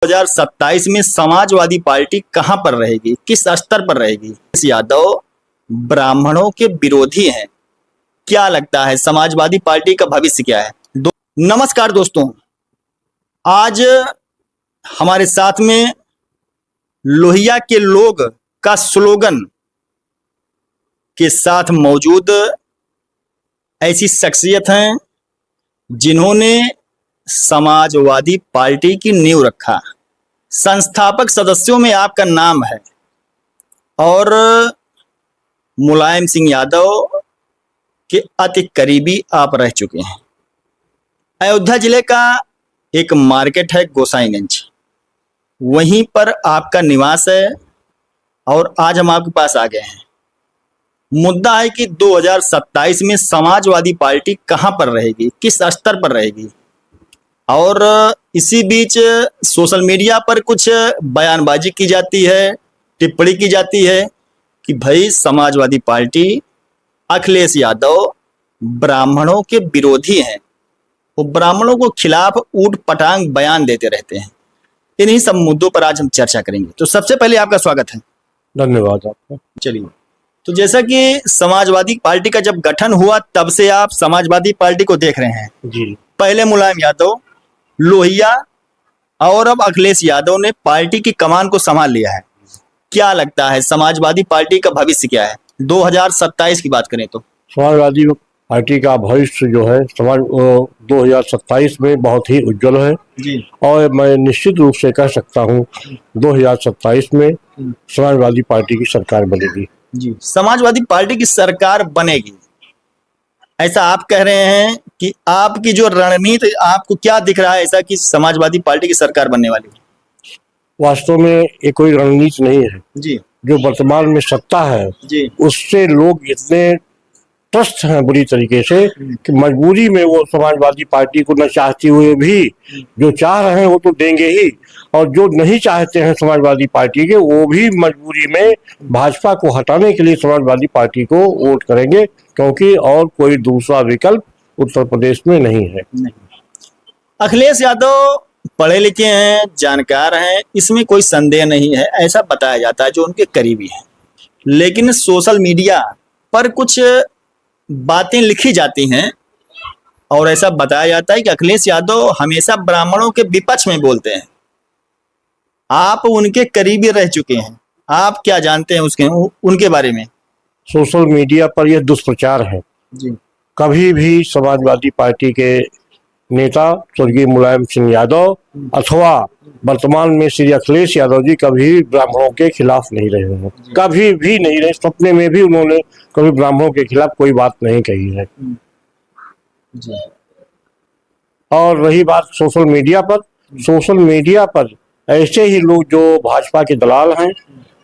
2027 में समाजवादी पार्टी कहां पर रहेगी, किस स्तर पर रहेगी? यादव ब्राह्मणों के विरोधी हैं। क्या लगता है समाजवादी पार्टी का भविष्य क्या है? नमस्कार दोस्तों, आज हमारे साथ में लोहिया के लोग का स्लोगन के साथ मौजूद ऐसी शख्सियत हैं जिन्होंने समाजवादी पार्टी की नींव रखा। संस्थापक सदस्यों में आपका नाम है और मुलायम सिंह यादव के अति करीबी आप रह चुके हैं। अयोध्या जिले का एक मार्केट है गोसाईगंज, वहीं पर आपका निवास है और आज हम आपके पास आ गए हैं। मुद्दा है कि 2027 में समाजवादी पार्टी कहां पर रहेगी, किस स्तर पर रहेगी, और इसी बीच सोशल मीडिया पर कुछ बयानबाजी की जाती है, टिप्पणी की जाती है कि भाई समाजवादी पार्टी अखिलेश यादव ब्राह्मणों के विरोधी हैं, वो ब्राह्मणों को खिलाफ ऊट पटांग बयान देते रहते हैं। इन्हीं सब मुद्दों पर आज हम चर्चा करेंगे। तो सबसे पहले आपका स्वागत है। धन्यवाद आपका। चलिए, तो जैसा कि समाजवादी पार्टी का जब गठन हुआ तब से आप समाजवादी पार्टी को देख रहे हैं जी। पहले मुलायम यादव, लोहिया और अब अखिलेश यादव ने पार्टी की कमान को संभाल लिया है। क्या लगता है समाजवादी पार्टी का भविष्य क्या है 2027 की बात करें तो? समाजवादी पार्टी का भविष्य जो है 2027 में बहुत ही उज्जवल है जी। और मैं निश्चित रूप से कह सकता हूँ 2027 में समाजवादी पार्टी की सरकार बनेगी। जी, समाजवादी पार्टी की सरकार बनेगी, ऐसा आप कह रहे हैं कि आपकी जो रणनीति, आपको क्या दिख रहा है ऐसा कि समाजवादी पार्टी की सरकार बनने वाली है? वास्तव में ये कोई रणनीति नहीं है जी जो वर्तमान में सत्ता है जी उससे लोग इतने त्रस्त हैं बुरी तरीके से कि मजबूरी में वो समाजवादी पार्टी को न चाहते हुए भी जो चाह रहे हैं वो तो देंगे ही, और जो नहीं चाहते हैं समाजवादी पार्टी के वो भी मजबूरी में भाजपा को हटाने के लिए समाजवादी पार्टी को वोट करेंगे, क्योंकि और कोई दूसरा विकल्प उत्तर प्रदेश में नहीं है। अखिलेश यादव पढ़े लिखे हैं, जानकार हैं, इसमें कोई संदेह नहीं है, ऐसा बताया जाता है जो उनके करीबी हैं। लेकिन सोशल मीडिया पर कुछ बातें लिखी जाती हैं और ऐसा बताया जाता है कि अखिलेश यादव हमेशा ब्राह्मणों के विपक्ष में बोलते हैं। आप उनके करीबी रह चुके हैं, आप क्या जानते हैं उनके बारे में? सोशल मीडिया पर यह दुष्प्रचार है जी। कभी भी समाजवादी पार्टी के नेता स्वर्गीय मुलायम सिंह यादव अथवा वर्तमान में श्री अखिलेश यादव जी कभी ब्राह्मणों के खिलाफ नहीं रहे हैं, कभी भी नहीं रहे। सपने में भी उन्होंने कभी ब्राह्मणों के खिलाफ कोई बात नहीं कही है। जी। और रही बात सोशल मीडिया पर ऐसे ही लोग जो भाजपा के दलाल हैं,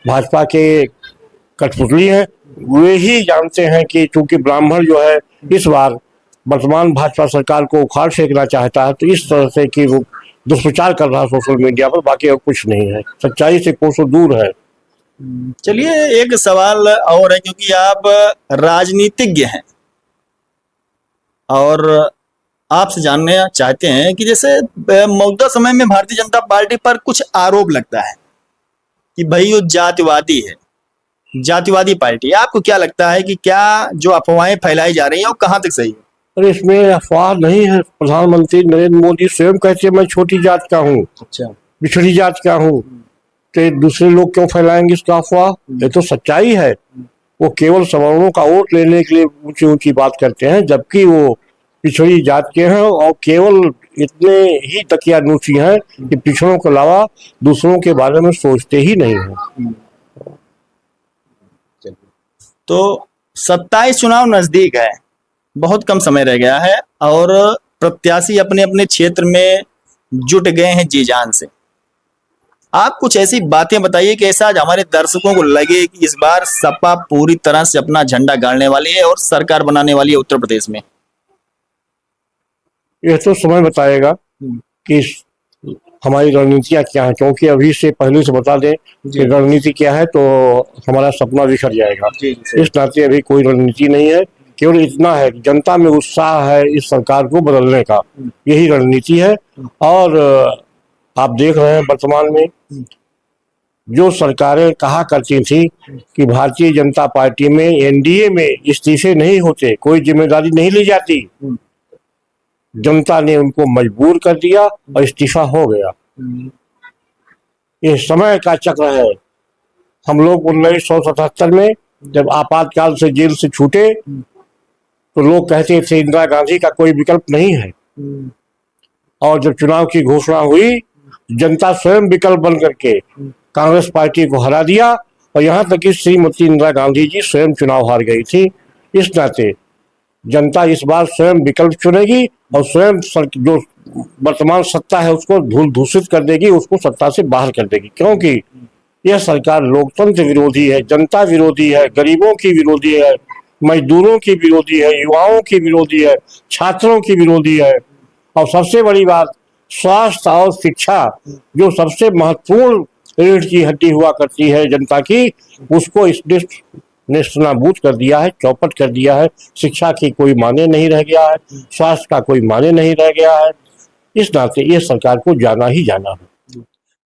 भाजपा के कठपुतली हैं, वे ही जानते हैं कि चूंकि ब्राह्मण जो है इस बार वर्तमान भाजपा सरकार को उखाड़ फेंकना चाहता है, तो इस तरह से कि वो दुष्प्रचार कर रहा है सोशल मीडिया पर, बाकी और कुछ नहीं है, सच्चाई से कोसों दूर है। चलिए, एक सवाल और है, क्योंकि आप राजनीतिज्ञ हैं और आपसे जानना चाहते हैं कि जैसे मौजूदा समय में भारतीय जनता पार्टी पर कुछ आरोप लगता है कि भाई वो जातिवादी है, जातिवादी पार्टी। आपको क्या लगता है कि क्या जो अफवाहें फैलाई जा रही हैं वो कहाँ तक सही है? अरे इसमें अफवाह नहीं है। प्रधानमंत्री नरेंद्र मोदी स्वयं कहते हैं मैं छोटी जात का हूँ, अच्छा, पिछड़ी जात का हूँ, तो दूसरे लोग क्यों फैलाएंगे इसका अफवाह? ये तो सच्चाई है। वो केवल सवर्णों का वोट लेने के लिए ऊंची ऊंची बात करते हैं, जबकि वो पिछड़ी जात के हैं और केवल इतने ही तकियानुसी हैं कि पिछड़ों के अलावा दूसरों के बारे में सोचते ही नहीं है। तो 27 चुनाव नजदीक है, बहुत कम समय रह गया है और प्रत्याशी अपने अपने क्षेत्र में जुट गए हैं जी जान से। आप कुछ ऐसी बातें बताइए कि ऐसा हमारे दर्शकों को लगे कि इस बार सपा पूरी तरह से अपना झंडा गाड़ने वाली है और सरकार बनाने वाली है उत्तर प्रदेश में। यह तो समय बताएगा कि हमारी रणनीतियाँ क्या है, क्योंकि अभी से पहले से बता दें कि रणनीति क्या है तो हमारा सपना बिखर जाएगा। इस नाते अभी कोई रणनीति नहीं है, केवल इतना है कि जनता में उत्साह है इस सरकार को बदलने का, यही रणनीति है। और आप देख रहे हैं वर्तमान में जो सरकारें कहा करती थी कि भारतीय जनता पार्टी में एनडीए में इस्तीफे नहीं होते, कोई जिम्मेदारी नहीं ली जाती, जनता ने उनको मजबूर कर दिया और इस्तीफा हो गया। ये समय का चक्र है। हम लोग 1977 में जब आपातकाल से जेल से छूटे तो लोग कहते थे इंदिरा गांधी का कोई विकल्प नहीं है, और जब चुनाव की घोषणा हुई जनता स्वयं विकल्प बन करके कांग्रेस पार्टी को हरा दिया, और यहाँ तक कि श्रीमती इंदिरा गांधी जी स्वयं चुनाव हार गई थी। इस नाते जनता इस बार स्वयं विकल्प चुनेगी और स्वयं जो वर्तमान सत्ता है उसको धूल दूषित कर देगी, उसको सत्ता से बाहर कर देगी, क्योंकि यह सरकार लोकतंत्र विरोधी है, जनता विरोधी है, गरीबों की विरोधी है, मजदूरों की विरोधी है, युवाओं की विरोधी है, छात्रों की विरोधी है, और सबसे बड़ी बात स्वास्थ्य और शिक्षा जो सबसे महत्वपूर्ण रीढ़ की हड्डी हुआ करती है जनता की, उसको इस नेस्तनाबूद कर दिया है, चौपट कर दिया है। शिक्षा की कोई माने नहीं रह गया है, स्वास्थ्य का कोई माने नहीं रह गया है। इस नाते ये सरकार को जाना ही जाना है।